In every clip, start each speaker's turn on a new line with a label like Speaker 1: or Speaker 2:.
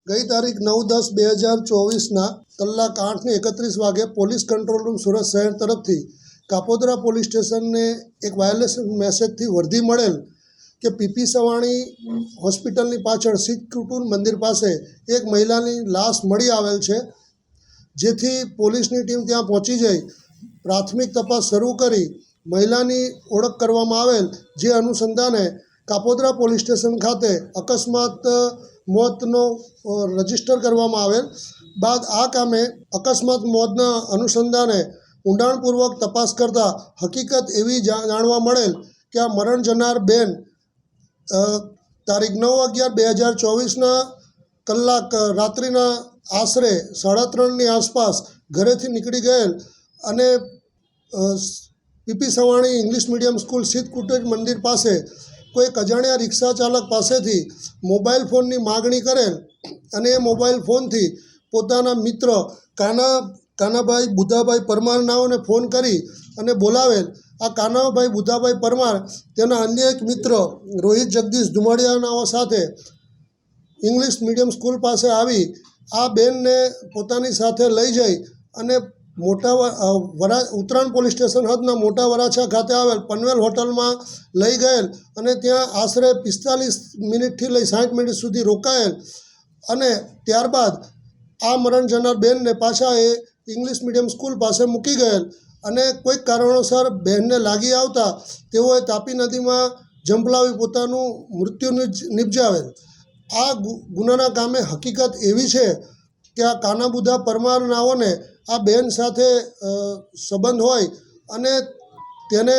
Speaker 1: ગઈ તારીખ 9/10/2024ના કલાક 8:31 વાગે પોલીસ કંટ્રોલ રૂમ સુરત શહેર તરફથી કાપોદ્રા પોલીસ સ્ટેશનને એક વાયરલેસ મેસેજથી વર્ધી મળેલ કે પીપી સવાણી હોસ્પિટલની પાછળ શીખ કુટુંબ મંદિર પાસે એક મહિલાની લાશ મળી આવેલ છે, જેથી પોલીસની ટીમ ત્યાં પહોંચી જઈ પ્રાથમિક તપાસ શરૂ કરી મહિલાની ઓળખ કરવામાં આવેલ, જે અનુસંધાને કાપોદ્રા પોલીસ સ્ટેશન ખાતે અકસ્માત મોતનો રજીસ્ટર કરવામાં આવેલ બાદ આ કામે અકસ્માત મોતના અનુસંધાને ઊંડાણપૂર્વક તપાસ કરતા હકીકત એવી જાણવા મળેલ કે આ મરણ જનાર બેન તારીખ 9/11/2024ના કલાક રાત્રિના આશરે 3:30ની આસપાસ ઘરેથી નીકળી ગયેલ અને PP Savani English medium school શીખ કુટીર મંદિર પાસે કોઈ અજાણ્યા રિક્ષા ચાલક પાસેથી મોબાઈલ ફોનની માગણી કરેલ અને એ મોબાઈલ ફોનથી પોતાના મિત્ર કાનાભાઈ બુધાભાઈ પરમારનાઓને ફોન કરી અને બોલાવેલ. આ કાનાભાઈ બુધાભાઈ પરમાર તેના અન્ય એક મિત્ર રોહિત જગદીશ ધુમાડિયાનાઓ સાથે ઇંગ્લિશ મીડિયમ સ્કૂલ પાસે આવી આ બેનને પોતાની સાથે લઈ જઈ અને ઉત્તરાયણ પોલીસ સ્ટેશન હદના મોટા વરાછા ખાતે આવેલ પનવેલ હોટલમાં લઈ ગયેલ અને ત્યાં આશરે 45 મિનિટથી લઈ 60 મિનિટ સુધી રોકાયેલ અને ત્યારબાદ આ મરણ જનાર બેનને પાછા એ ઇંગ્લિશ મીડિયમ સ્કૂલ પાસે મૂકી ગયેલ અને કોઈક કારણોસર બહેનને લાગી આવતા તેઓએ તાપી નદીમાં ઝંપલાવી પોતાનું મૃત્યુ નિપજાવેલ. આ ગુનાના કામે હકીકત એવી છે કે આ કાનાબુધા પરમારનાઓને આ બેન સાથે સંબંધ હોય અને તેને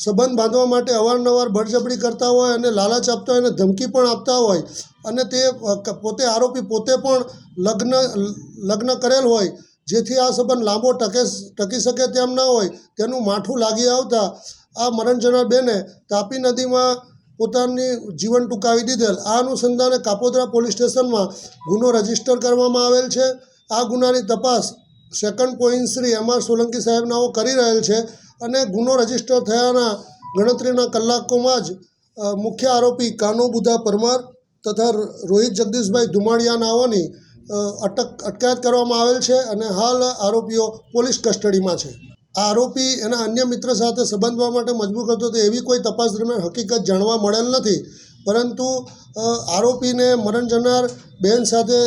Speaker 1: સંબંધ બાંધવા માટે અવારનવાર બળજબરી કરતા હોય અને લાલચ આપતા હોય અને ધમકી પણ આપતા હોય અને તે આરોપી પોતે પણ લગ્ન કરેલ હોય, જેથી આ સંબંધ લાંબો ટકી શકે તેમ ના હોય તેનું માઠું લાગી આવતા આ મરણ જનાર બેને તાપી નદીમાં પોતાની જીવન ટૂંકાવી દીધેલ. આ અનુસંધાને કાપોદ્રા પોલીસ સ્ટેશનમાં ગુનો રજીસ્ટર કરવામાં આવેલ છે. આ ગુનાની તપાસ સેકન્ડ પોઈન્ટ શ્રી એમ.આર. સોલંકી સાહેબનાઓ કરી રહેલ છે અને ગુનો રજીસ્ટર થયાના ગણતરીના કલાકોમાં જ મુખ્ય આરોપી કાનોબુધા પરમાર તથા રોહિત જગદીશભાઈ ધુમાડિયાનાઓની અટકાયત કરવામાં આવેલ છે અને હાલ આરોપીઓ પોલીસ કસ્ટડીમાં છે. આ આરોપી એના અન્ય મિત્ર સાથે સંબંધવા માટે મજબૂર કરતો હતો એવી કોઈ તપાસ દરમિયાન હકીકત જાણવા મળેલ નથી, પરંતુ આરોપીને મરણ જનાર બેન સાથે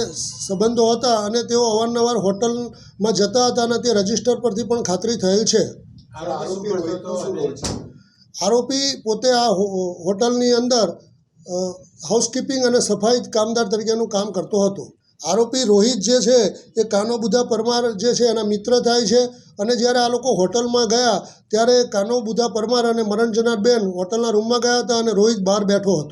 Speaker 1: સંબંધો હતા અને તેઓ અવારનવાર હોટલમાં જતા હતા અને તે રજીસ્ટર પરથી પણ ખાતરી થયેલ છે. આરોપી પોતે આ હોટલની અંદર હાઉસકીપિંગ અને સફાઈ કામદાર તરીકેનું કામ કરતો હતો. આરોપી રોહિત જે છે એ કાનોબુધા પરમાર જે છે એના મિત્ર થાય છે અને જ્યારે આ લોકો હોટલમાં ગયા ત્યારે કાનોબુધા પરમાર અને મરણ જનાર બેન હોટલના રૂમમાં ગયા હતા અને રોહિત બહાર બેઠો હતો.